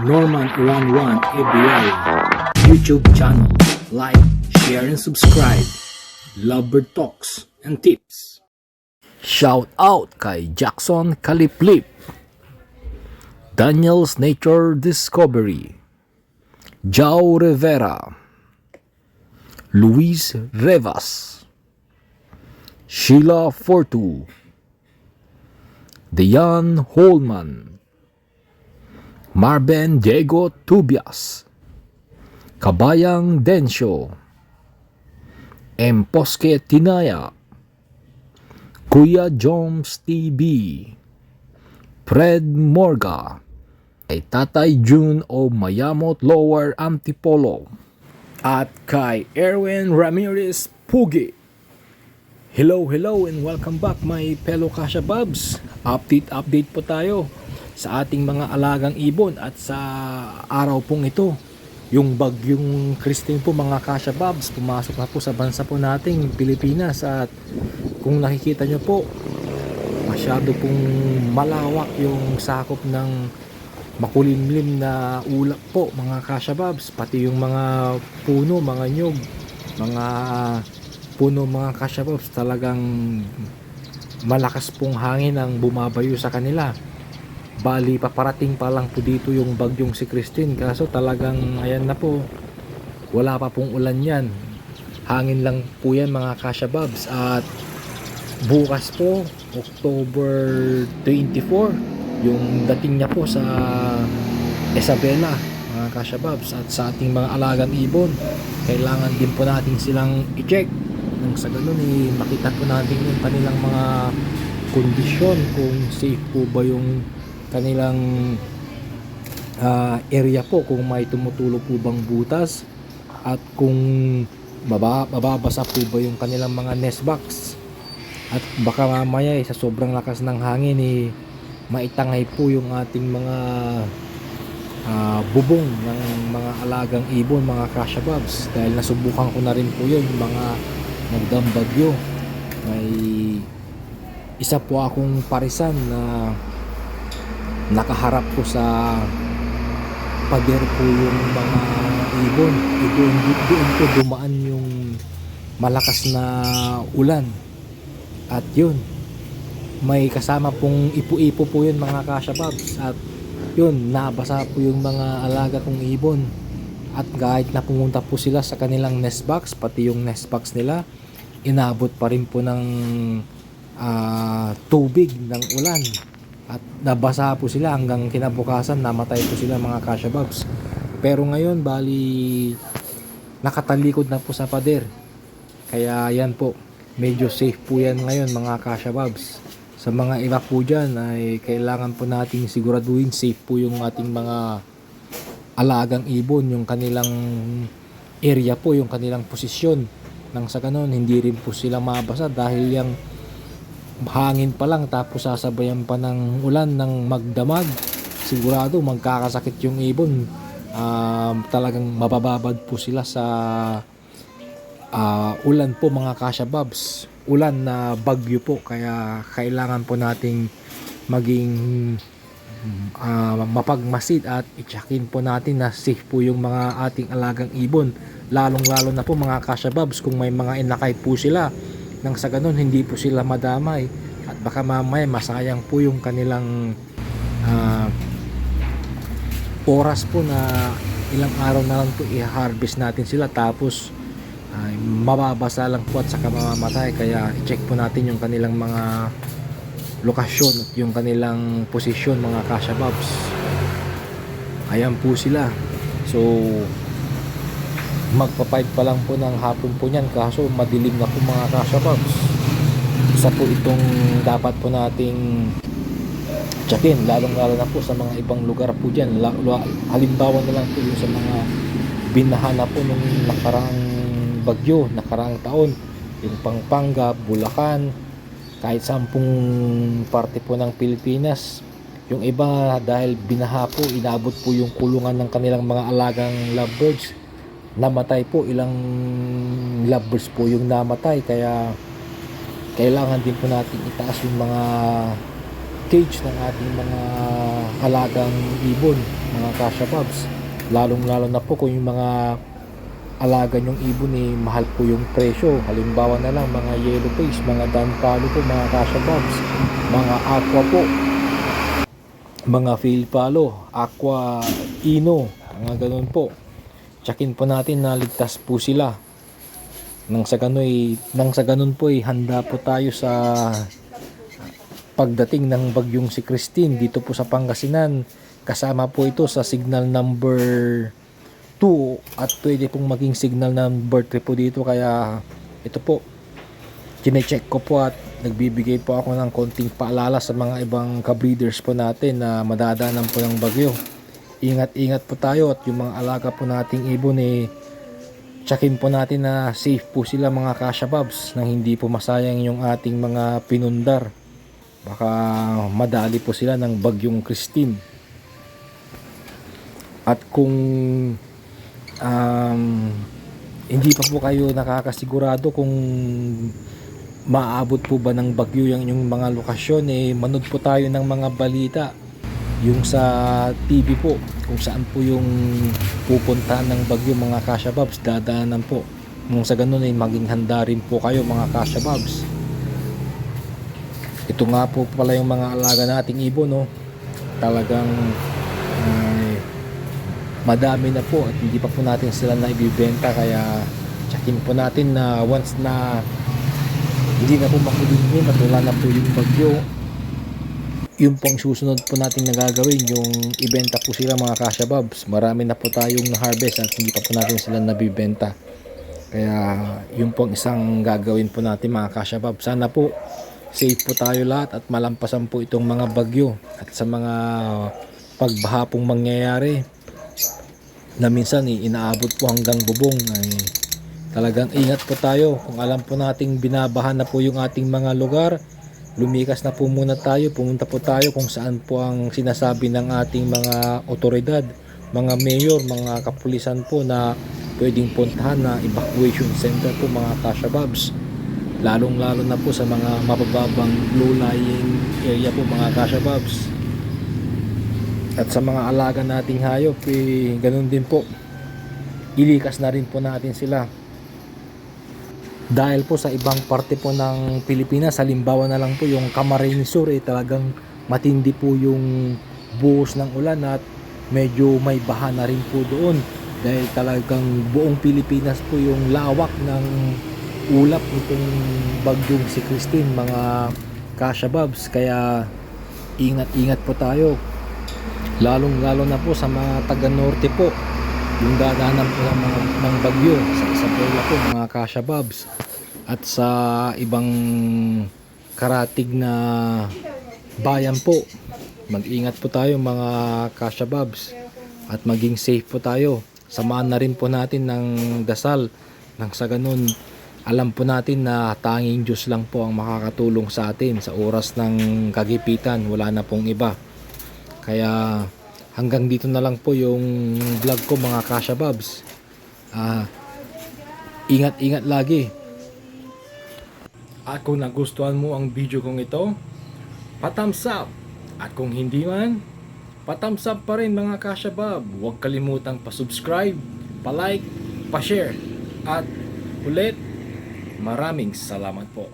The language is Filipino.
Norman11 ABL YouTube channel. Like, share, and subscribe. Lovebird Talks and Tips. Shout out kay Jackson Kaliplip, Daniel's Nature Discovery, Jao Rivera, Luis Revas, Sheila Fortu, Diane Holman, Marben Diego Tubias, Kabayang Densyo, M. Posque Tinaya, Kuya Joms TV, Fred Morga, kay Tatay June o Mayamot Lower Antipolo, at kay Erwin Ramirez Pugi. Hello and welcome back my fellow Kasha Bobs. Update po tayo sa ating mga alagang ibon at sa araw pong ito. Yung bagyong Christine po mga Kasha Bobs, pumasok na po sa bansa po nating Pilipinas at kung nakikita nyo po, masyado pong malawak yung sakop ng makulimlim na ulap po mga Kasha Bobs, pati yung mga puno, mga nyug, mga puno mga Kasha Bobs, talagang malakas pong hangin ang bumabayo sa kanila. Bali paparating pa lang po dito yung bagyong si Christine, kaso talagang ayan na po, wala pa pong ulan yan, hangin lang po yan mga Kasha Bobs. At bukas po October 24 yung dating niya po sa Isabela mga Kasha Bobs. At sa ating mga alagang ibon, kailangan din po natin silang i-check nang sa ganun makita po natin yung kanilang mga kondisyon, kung safe po ba yung kanilang area po, kung may tumutulo po bang butas, at kung mababasa po ba yung kanilang mga nest box. At baka mamaya sa sobrang lakas ng hangin maitangay po yung ating mga bubong ng mga alagang ibon mga Kasha Bobs, dahil nasubukan ko na rin po yun mga nagdambagyo. May isa po akong parisan na nakaharap po sa pader po yung mga ibon. Doon po dumaan yung malakas na ulan. At yun, may kasama pong ipo-ipo po yun mga Kasha Bobs. At yun, nabasa po yung mga alaga kong ibon. At kahit na pumunta po sila sa kanilang nest box, pati yung nest box nila, inabot pa rin po ng tubig ng ulan. At nabasa po sila hanggang kinabukasan, namatay po sila mga Kasha Bobs. Pero ngayon, bali nakatalikod na po sa pader. Kaya yan po, medyo safe po yan ngayon mga Kasha Bobs. Sa mga iba po dyan ay kailangan po nating siguraduhin safe po yung ating mga alagang ibon, yung kanilang area po, yung kanilang posisyon. Nang sa ganon, hindi rin po sila mabasa, dahil yung hangin pa lang tapos sasabayan pa ng ulan ng magdamag, sigurado magkakasakit yung ibon. Talagang mabababad po sila sa ulan po mga Kasha Bobs, ulan na bagyo po. Kaya kailangan po nating maging mapagmasid at i-checkin po natin na safe po yung mga ating alagang ibon, lalong lalo na po mga Kasha Bobs kung may mga inakay po sila, nang sa ganun hindi po sila madamay. At baka mamaya masayang po yung kanilang oras po na ilang araw na lang po i-harvest natin sila, tapos mababasa lang po at saka mamamatay. Kaya i-check po natin yung kanilang mga lokasyon at yung kanilang posisyon mga Kasha Bobs. Ayan po sila. So magpa-5 pa lang po ng hapon po niyan, kaso madilim na po mga Kasha Bobs. Isa po itong dapat po nating checkin, lalong lalo na po sa mga ibang lugar po dyan. Halimbawa na lang po yung sa mga binaha na po nung nakaraang bagyo, nakaraang taon, yung Pampanga, Bulacan, kahit sampung parte po ng Pilipinas. Yung iba dahil binaha po, inabot po yung kulungan ng kanilang mga alagang lovebirds, namatay po, ilang lovebirds po yung namatay. Kaya kailangan din po natin itaas yung mga cage ng ating mga alagang ibon, mga Kasha Bobs. Lalong lalo na po kung yung mga alaga nyong ibon mahal po yung presyo. Halimbawa na lang mga yellow face, mga danpalo po, mga Kasha Bobs, mga aqua po, mga Philpalo, aqua ino, mga ganun po. Tsakin po natin na ligtas po sila. Nang sa ganun po handa po tayo sa pagdating ng bagyong si Christine dito po sa Pangasinan. Kasama po ito sa signal number 2 at pwede pong maging signal number 3 po dito. Kaya ito po, chinecheck ko po at nagbibigay po ako ng konting paalala sa mga ibang ka-breeders po natin na madadaanan po ng bagyo. Ingat-ingat po tayo at yung mga alaga po nating ibon checkin po natin na safe po sila, mga Kasha Bobs, nang hindi po masayang yung ating mga pinundar. Baka madali po sila ng bagyong Christine. At kung hindi pa po kayo nakakasigurado kung maaabot po ba ng bagyo yung mga lokasyon, manood po tayo ng mga balita yung sa TV po kung saan po yung pupuntahan ng bagyo, mga Kasha Bobs, dadaanan po. Nung sa ganun maging handa rin po kayo, mga Kasha Bobs. Ito nga po pala yung mga alaga nating ibon, talagang madami na po at hindi pa po natin sila na ibibenta. Kaya checkin po natin na once na hindi na po makulimlim at wala na po yung bagyo, yun pong susunod po natin na gagawin, yung ibenta po sila, mga Kasha Bobs. Marami na po tayong na-harvest at hindi pa po natin sila nabibenta. Kaya yun pong isang gagawin po natin, mga Kasha Bobs. Sana po safe po tayo lahat at malampasan po itong mga bagyo at sa mga pagbaha pong mangyayari na minsan inaabot po hanggang bubong. Talagang ingat po tayo. Kung alam po nating binabahan na po yung ating mga lugar, lumikas na po muna tayo, pumunta po tayo kung saan po ang sinasabi ng ating mga otoridad, mga mayor, mga kapulisan po na pwedeng puntahan na evacuation center po, mga Kasha Bobs. Lalong lalo na po sa mga mabababang low-lying area po, mga Kasha Bobs. At sa mga alaga nating hayop, ganun din po, ilikas na rin po natin sila. Dahil po sa ibang parte po ng Pilipinas, halimbawa na lang po yung Camarines Sur, talagang matindi po yung buhos ng ulan at medyo may baha na rin po doon. Dahil talagang buong Pilipinas po yung lawak ng ulap nitong bagyong si Christine, mga Kasha Bobs. Kaya ingat-ingat po tayo. Lalong-lalo na po sa mga taga-norte po, yung dadaanan po ng bagyo sa Isabela po, mga Kasha Bobs, at sa ibang karatig na bayan po. Mag-ingat po tayo, mga Kasha Bobs, at maging safe po tayo. Samahan na rin po natin ng dasal, nang sa ganun alam po natin na tanging Diyos lang po ang makakatulong sa atin sa oras ng kagipitan. Wala na pong iba. Kaya hanggang dito na lang po yung vlog ko, mga Kasha Bobs. Ingat-ingat lagi. At kung nagustuhan mo ang video kong ito, pa-thumbs up. At kung hindi man, pa-thumbs up pa rin, mga Kasha Bob. Huwag kalimutang pa-subscribe, pa-like, pa-share. At ulit, maraming salamat po.